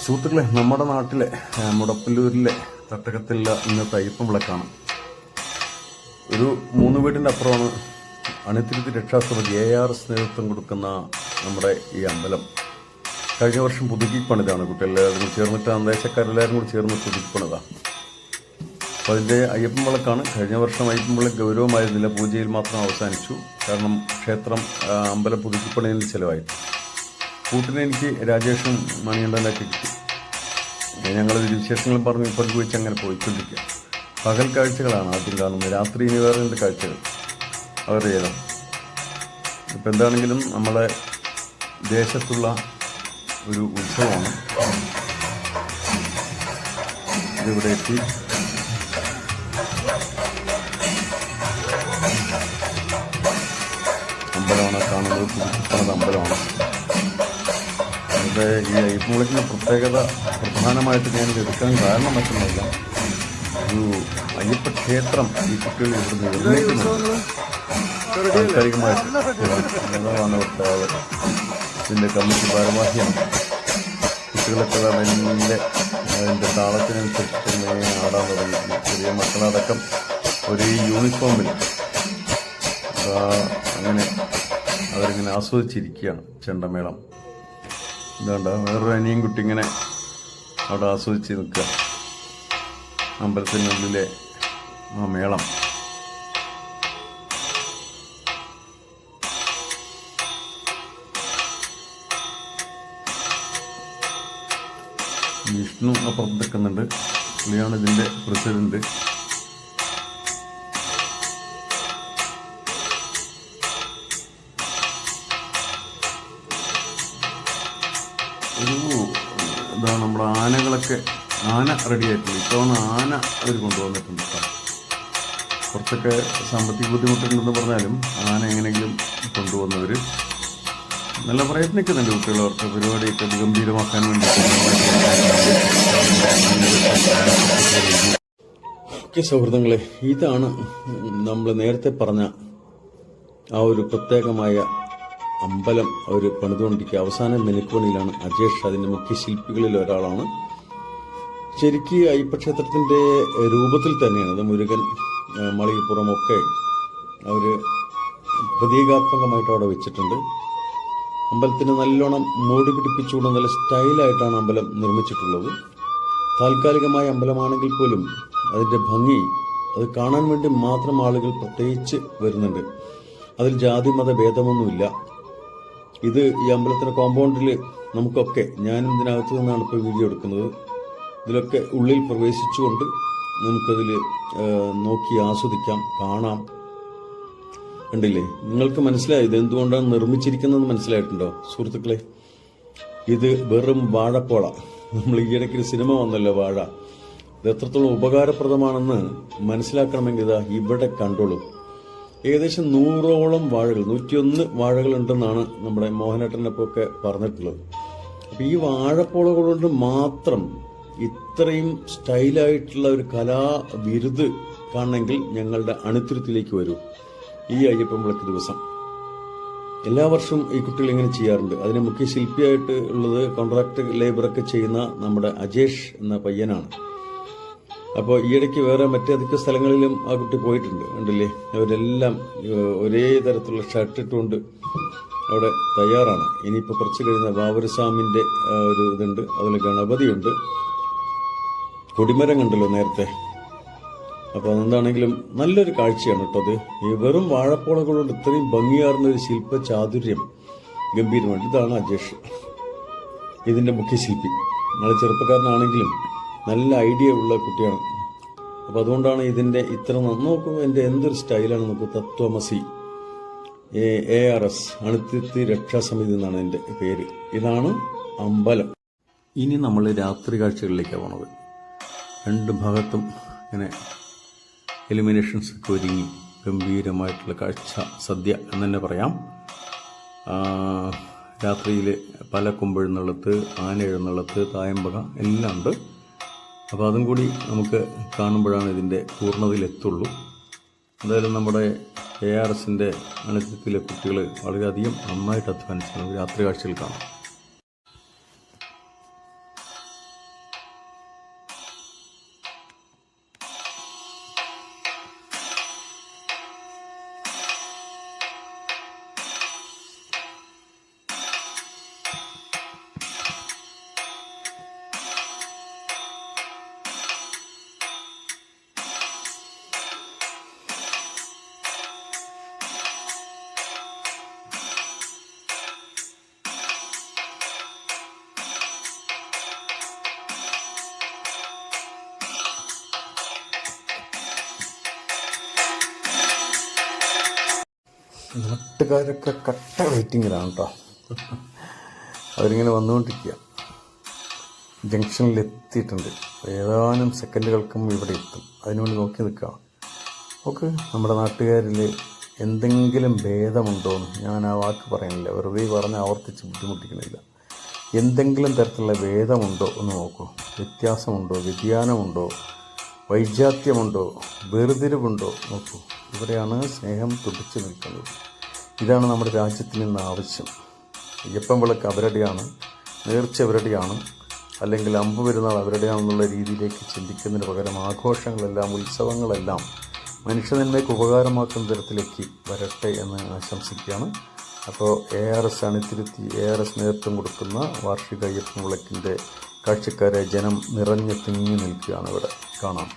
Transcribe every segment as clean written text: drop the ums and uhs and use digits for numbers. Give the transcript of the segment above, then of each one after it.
സുഹൃത്തുക്കളെ, നമ്മുടെ നാട്ടിലെ മുടപ്പല്ലൂരിലെ തട്ടകത്തിലുള്ള ഇന്നത്തെ അയ്യപ്പൻ വിളക്കാണ്. ഒരു 3 വീടിൻ്റെ അപ്പുറമാണ് അണിത്തിരുത്തി രക്ഷാസമിതി ARS നേതൃത്വം കൊടുക്കുന്ന നമ്മുടെ ഈ അമ്പലം. കഴിഞ്ഞ വർഷം പുതുക്കി പണിതാണ്. കുട്ടികളെല്ലാവരും ചേർന്നിട്ട് ദേശക്കാരെല്ലാവരും കൂടി ചേർന്ന് പുതുക്കി പണിതാണ്. അപ്പോൾ അതിൻ്റെ അയ്യപ്പൻ വിളക്കാണ്. കഴിഞ്ഞ വർഷം അയ്യപ്പൻ വിളക്ക് ഗൗരവമായിരുന്നില്ല, പൂജയിൽ മാത്രം അവസാനിച്ചു. കാരണം ക്ഷേത്രം അമ്പലം പുതുക്കിപ്പണിയതിന് ചിലവായിട്ട്. കൂട്ടിന് എനിക്ക് രാജേഷും മണികണ്ഠനൊക്കെ കിട്ടി. ഞങ്ങൾ വിശേഷങ്ങളും പറഞ്ഞ് പങ്കുവെച്ച് അങ്ങനെ പോയിക്കൊണ്ടിരിക്കുക. പകൽ കാഴ്ചകളാണ് ആദ്യം കാണുന്നത്. രാത്രി ഇനി വേറെ എന്ത് കാഴ്ചകൾ അവരേതാ. ഇപ്പം എന്താണെങ്കിലും നമ്മളെ ദേശത്തുള്ള ഒരു ഉത്സവമാണ്. ഇതിവിടെ എത്തി. അമ്പലമാണ് കാണുന്നത്, പുതുക്കിപ്പണത് അമ്പലമാണ്. അത് ഈ അയ്യപ്പൻ വിളക്കിൻ്റെ പ്രത്യേകത പ്രധാനമായിട്ട് ഞാനിത് എടുക്കാൻ കാരണം മറ്റൊന്നുമില്ല, ഒരു അയ്യപ്പ ക്ഷേത്രം ഈ കുട്ടികൾ ഇവിടുന്ന് നിർമ്മിക്കുന്നുണ്ട്. താൽക്കാലികമായിട്ട് നേതാവാണ് ഇവിടുത്തെ ആൾ. ഇതിൻ്റെ കമ്മിറ്റി ഭാരവാഹിയാണ്. കുട്ടികളൊക്കെ വലിയ അതിൻ്റെ താളത്തിനനുസരിച്ച് ആടാൻ തുടങ്ങി. ചെറിയ മക്കളടക്കം ഒരു യൂണിഫോമിൽ അങ്ങനെ അവരിങ്ങനെ ആസ്വദിച്ചിരിക്കുകയാണ്. ചെണ്ടമേളം ഇതാണ്ട വേറൊരു അനിയും കുട്ടി ഇങ്ങനെ അവിടെ ആസ്വദിച്ച് നിൽക്കുക. അമ്പലത്തിനുള്ളിലെ ആ മേളം. വിഷ്ണു അപ്പുറത്ത് നിൽക്കുന്നുണ്ട്. പുള്ളിയാണ് ഇതിൻ്റെ പ്രസിഡന്റ്. ഇതാണ് നമ്മുടെ ആനകളൊക്കെ. ആന റെഡി ആയിട്ടുണ്ട്. ഇത്തവണ ആന അവർ കൊണ്ടുവന്നിട്ടുണ്ട്. കുറച്ചൊക്കെ സാമ്പത്തിക ബുദ്ധിമുട്ടുണ്ടെന്ന് പറഞ്ഞാലും ആന എങ്ങനെയെങ്കിലും കൊണ്ടുവന്നവർ നല്ല പ്രയത്നിക്കുന്നുണ്ട്. കുട്ടികൾ അവർക്ക് പരിപാടിയൊക്കെ ഗംഭീരമാക്കാൻ വേണ്ടി. ഓക്കെ സൗഹൃദങ്ങളെ, ഇതാണ് നമ്മൾ നേരത്തെ പറഞ്ഞ ആ ഒരു പ്രത്യേകമായ അമ്പലം അവർ പണിതുകൊണ്ടിരിക്കുക. അവസാന മിനുക്കുപണിയിലാണ് അജേഷ് അതിൻ്റെ മുഖ്യ ശില്പികളിൽ ഒരാളാണ്. ശരിക്ക് അയ്യപ്പക്ഷേത്രത്തിൻ്റെ രൂപത്തിൽ തന്നെയാണ് അത്. മുരുകൻ, മളികപ്പുറമൊക്കെ അവർ പ്രതീകാത്മകമായിട്ട് അവിടെ വെച്ചിട്ടുണ്ട്. അമ്പലത്തിന് നല്ലോണം മോടി പിടിപ്പിച്ചുകൊണ്ട് നല്ല സ്റ്റൈലായിട്ടാണ് അമ്പലം നിർമ്മിച്ചിട്ടുള്ളത്. താൽക്കാലികമായ അമ്പലമാണെങ്കിൽ പോലും അതിൻ്റെ ഭംഗി അത് കാണാൻ വേണ്ടി മാത്രം ആളുകൾ പ്രത്യേകിച്ച് വരുന്നുണ്ട്. അതിൽ ജാതി മത ഭേദമൊന്നുമില്ല. ഇത് ഈ അമ്പലത്തിൻ്റെ കോമ്പൗണ്ടിൽ നമുക്കൊക്കെ, ഞാനും ഇതിനകത്ത് നിന്നാണ് ഇപ്പോൾ വീഡിയോ എടുക്കുന്നത്, ഇതിലൊക്കെ ഉള്ളിൽ പ്രവേശിച്ചുകൊണ്ട് നമുക്കതിൽ നോക്കി ആസ്വദിക്കാം, കാണാം. കണ്ടില്ലേ? നിങ്ങൾക്ക് മനസ്സിലായി ഇത് എന്തുകൊണ്ടാണ് നിർമ്മിച്ചിരിക്കുന്നതെന്ന് മനസ്സിലായിട്ടുണ്ടോ സുഹൃത്തുക്കളെ? ഇത് വെറും വാഴപ്പോള. നമ്മൾ ഈയിടയ്ക്കൊരു സിനിമ വന്നല്ലോ, വാഴ. ഇത് എത്രത്തോളം ഉപകാരപ്രദമാണെന്ന് മനസ്സിലാക്കണമെങ്കിൽ ഇതാ ഇവിടെ കണ്ടോളൂ. ഏകദേശം 100ഓളം വാഴകൾ, 101 വാഴകളുണ്ടെന്നാണ് നമ്മുടെ മോഹനേട്ടനൊക്കെ പറഞ്ഞിട്ടുള്ളത്. അപ്പം ഈ വാഴപ്പോളകൾ കൊണ്ട് മാത്രം ഇത്രയും സ്റ്റൈലായിട്ടുള്ള ഒരു കലാവിരുത് കാണണമെങ്കിൽ ഞങ്ങളുടെ അണിത്തുരുത്തിലേക്ക് വരൂ. ഈ അയ്യപ്പൻ വിളക്ക് ദിവസം എല്ലാ വർഷവും ഈ കുട്ടികൾ ഇങ്ങനെ ചെയ്യാറുണ്ട്. അതിന് മുഖ്യ ശില്പിയായിട്ട് ഉള്ളത് കോൺട്രാക്ട് ലേബറൊക്കെ ചെയ്യുന്ന നമ്മുടെ അജേഷ് എന്ന പയ്യനാണ്. അപ്പോൾ ഈയിടയ്ക്ക് വേറെ മറ്റേതൊക്കെ സ്ഥലങ്ങളിലും ആ കുട്ടി പോയിട്ടുണ്ട്. കണ്ടില്ലേ? അവരെല്ലാം ഒരേ തരത്തിലുള്ള ഷർട്ട് ഇട്ടുകൊണ്ട് അവിടെ തയ്യാറാണ്. ഇനിയിപ്പോൾ കുറച്ച് കഴിയുന്ന വാവൂരസ്വാമിൻ്റെ ഒരു ഇതുണ്ട്, അതുപോലെ ഗണപതിയുണ്ട്, കൊടിമരം കണ്ടല്ലോ നേരത്തെ. അപ്പോൾ അതെന്താണെങ്കിലും നല്ലൊരു കാഴ്ചയാണ് കേട്ടോ അത്. ഈ വെറും വാഴപ്പോളകളുണ്ട് ഇത്രയും ഭംഗിയാർന്ന ഒരു ശില്പ ചാതുര്യം ഗംഭീരമായിട്ട്. ഇതാണ് അജേഷ്, ഇതിൻ്റെ മുഖ്യ ശില്പി. നല്ല ചെറുപ്പക്കാരനാണെങ്കിലും നല്ല ഐഡിയ ഉള്ള കുട്ടിയാണ്. അപ്പോൾ അതുകൊണ്ടാണ് ഇതിൻ്റെ ഇത്ര നോക്കുമ്പോൾ എൻ്റെ എന്തൊരു സ്റ്റൈലാണ് നമുക്ക്. തത്വമസി ARS അണിത്തിരുത്തി രക്ഷാസമിതി എന്നാണ് എൻ്റെ പേര്. ഇതാണ് അമ്പലം. ഇനി നമ്മൾ രാത്രി കാഴ്ചകളിലേക്കാണ് പോണത്. 2 ഭാഗത്തും ഇങ്ങനെ എലിമിനേഷൻസ് ഒക്കെ ഒരുങ്ങി ഗംഭീരമായിട്ടുള്ള കാഴ്ച, സദ്യ എന്ന് തന്നെ പറയാം. രാത്രിയിൽ പല കൊമ്പെഴുന്നള്ളത്ത്, ആന എഴുന്നള്ളത്ത്, തായമ്പക എല്ലാം ഉണ്ട്. അപ്പോൾ അതും കൂടി നമുക്ക് കാണുമ്പോഴാണ് ഇതിൻ്റെ പൂർണ്ണതയിലെത്തുള്ളൂ. എന്തായാലും നമ്മുടെ ARSൻ്റെ അണിത്തിരുത്തിലെ കുട്ടികൾ വളരെയധികം നന്നായിട്ട് അധ്വാനിച്ചു. രാത്രി കാഴ്ചയിൽ കാണാം. നാട്ടുകാരൊക്കെ കട്ട വെയിറ്റിങ്ങിലാണ് കേട്ടോ. അവരിങ്ങനെ വന്നുകൊണ്ടിരിക്കുക. ജംഗ്ഷനിൽ എത്തിയിട്ടുണ്ട്. ഏതാനും സെക്കൻഡുകൾക്കും ഇവിടെ എത്തും. അതിനുവേണ്ടി നോക്കി നിൽക്കുകയാണ്. ഓക്കെ, നമ്മുടെ നാട്ടുകാരിൽ എന്തെങ്കിലും ഭേദമുണ്ടോ എന്ന് ഞാൻ ആ വാക്ക് പറയുന്നില്ല, വെറുതെ പറഞ്ഞ് ആവർത്തിച്ച് ബുദ്ധിമുട്ടിക്കുന്നില്ല. എന്തെങ്കിലും തരത്തിലുള്ള ഭേദമുണ്ടോ എന്ന് നോക്കൂ. വ്യത്യാസമുണ്ടോ, വ്യതിയാനമുണ്ടോ, വൈജാത്യമുണ്ടോ, വേർതിരിവുണ്ടോ നോക്കൂ. ഇവിടെയാണ് സ്നേഹം തുടിച്ചു നിൽക്കുന്നത്. ഇതാണ് നമ്മുടെ രാജ്യത്തിന് ഇന്ന് ആവശ്യം. അയ്യപ്പൻ വിളക്ക് അവരുടെയാണ്, നേർച്ച അവരുടെയാണ്, അല്ലെങ്കിൽ അമ്പ് പെരുന്നാൾ അവരുടെയാണെന്നുള്ള രീതിയിലേക്ക് ചിന്തിക്കുന്നതിന് പകരം ആഘോഷങ്ങളെല്ലാം, ഉത്സവങ്ങളെല്ലാം മനുഷ്യനന്മയ്ക്ക് ഉപകാരമാക്കുന്ന തരത്തിലേക്ക് വരട്ടെ എന്ന് ആശംസിക്കുകയാണ്. അപ്പോൾ ARS അണിത്തിരുത്തി ARS നേതൃത്വം കൊടുക്കുന്ന വാർഷിക അയ്യപ്പൻ വിളക്കിൻ്റെ കാഴ്ചക്കാരെ ജനം നിറഞ്ഞു തിങ്ങി നിൽക്കുകയാണ്. ഇവിടെ കാണാം.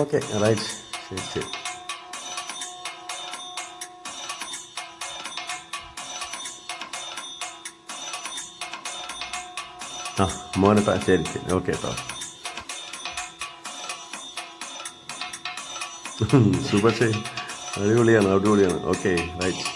ഓക്കെ റൈറ്റ്, ശരി. മോനട്ടാ, ശരി. ഓക്കെ കേട്ടോ. സൂപ്പർ, ശരി. അടിപൊളിയാണ്. Okay, right.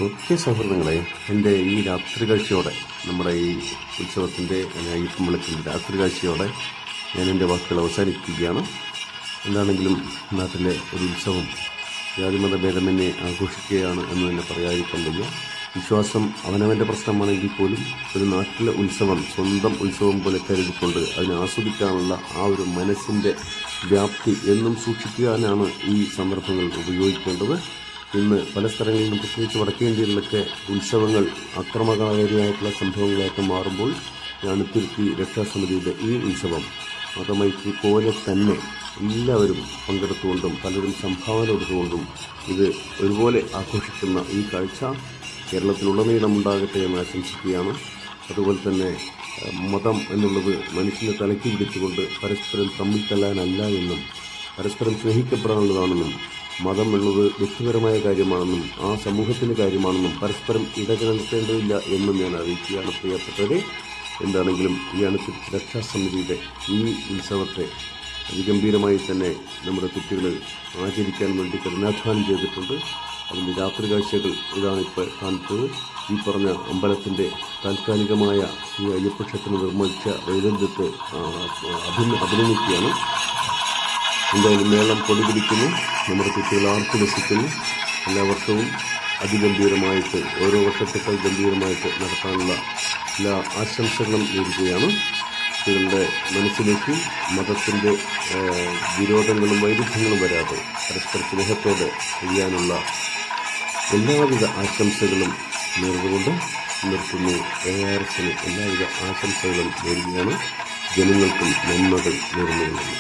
ഓക്കെ സൗഹൃദങ്ങളെ, എൻ്റെ ഈ രാത്രി കാഴ്ചയോടെ, നമ്മുടെ ഈ ഉത്സവത്തിൻ്റെ അയ്യപ്പൻ വിളക്കിൻ്റെ രാത്രി കാഴ്ചയോടെ ഞാൻ എൻ്റെ വാക്കുകൾ അവസാനിപ്പിക്കുകയാണ്. എന്താണെങ്കിലും നാട്ടിലെ ഒരു ഉത്സവം ജാതിമത ഭേദമന്യേ ആഘോഷിക്കുകയാണ് എന്ന് തന്നെ പറയാതിരിക്കാൻ വയ്യ. വിശ്വാസം അവനവൻ്റെ പ്രശ്നമാണെങ്കിൽ പോലും ഒരു നാട്ടിലെ ഉത്സവം സ്വന്തം ഉത്സവം പോലെ കരുതിക്കൊണ്ട് അതിനെ ആസ്വദിക്കാനുള്ള ആ ഒരു മനസ്സിൻ്റെ വ്യാപ്തി എന്നും സൂക്ഷിക്കാനാണ് ഈ സന്ദർഭങ്ങൾ ഉപയോഗിക്കേണ്ടത്. ഇന്ന് പല സ്ഥലങ്ങളിലും പ്രത്യേകിച്ച് വടക്കേ ഇന്ത്യയിലൊക്കെ ഉത്സവങ്ങൾ അക്രമകാരിയായിട്ടുള്ള സംഭവങ്ങളായിട്ട് മാറുമ്പോൾ ഞാണിത്തുരുത്തി രക്ഷാസമിതിയുടെ ഈ ഉത്സവം മതമൈത്രി പോലെ തന്നെ എല്ലാവരും പങ്കെടുത്തുകൊണ്ടും പലരും സംഭാവന കൊടുത്തുകൊണ്ടും ഇത് ഒരുപോലെ ആഘോഷിക്കുന്ന ഈ കാഴ്ച കേരളത്തിലുടനീളം ഉണ്ടാകട്ടെ എന്ന് ആശംസിക്കുകയാണ്. അതുപോലെ തന്നെ മതം എന്നുള്ളത് മനുഷ്യനെ തലയ്ക്ക് പിടിച്ചുകൊണ്ട് പരസ്പരം തമ്മിൽ തല്ലാനല്ല എന്നും പരസ്പരം സ്നേഹിക്കപ്പെടാനുള്ളതാണെന്നും മതം എന്നത് വ്യക്തിപരമായ കാര്യമാണെന്നും ആ സമൂഹത്തിൻ്റെ കാര്യമാണെന്നും പരസ്പരം ഇടകലർത്തേണ്ടതില്ല എന്നും ഞാൻ അറിയിക്കുകയാണ്. പ്രിയപ്പെട്ടവരെ, എന്താണെങ്കിലും ഈ ഞാണിത്തുരുത്തി രക്ഷാസമിതിയുടെ ഈ ഉത്സവത്തെ അതിഗംഭീരമായി തന്നെ നമ്മുടെ കുട്ടികൾ ആചരിക്കാൻ വേണ്ടി കഠിനാധ്വാനം ചെയ്തിട്ടുണ്ട്. അതിൻ്റെ രാത്രി കാഴ്ചകൾ ഇതാണിപ്പോൾ കാണിച്ചത്. ഈ പറഞ്ഞ അമ്പലത്തിൻ്റെ താൽക്കാലികമായ ഈ അയ്യപ്പക്ഷേത്രം നിർമ്മിച്ച വൈദഗ്ധ്യത്തെ അഭിനന്ദിക്കുകയാണ്. എന്തായാലും മേളം കൊടി പിടിക്കുന്നു, നമ്മുടെ കുട്ടികൾ ആർത്തുലസിക്കുന്നു. എല്ലാ വർഷവും അതിഗംഭീരമായിട്ട് ഓരോ വർഷത്തേക്കാൾ ഗംഭീരമായിട്ട് നടത്താനുള്ള എല്ലാ ആശംസകളും നേരുകയാണ്. കുട്ടികളുടെ മനസ്സിലേക്ക് മതത്തിൻ്റെ വിരോധങ്ങളും വൈരുദ്ധ്യങ്ങളും വരാതെ പരസ്പര സ്നേഹത്തോടെ ചെയ്യാനുള്ള എല്ലാവിധ ആശംസകളും നേർന്നുകൊണ്ട് നിർത്തുന്നു. ARSന് എല്ലാവിധ ആശംസകളും നേരുകയാണ്. ജനങ്ങൾക്കും നന്മകൾ നേർന്നുകൊള്ളുന്നു.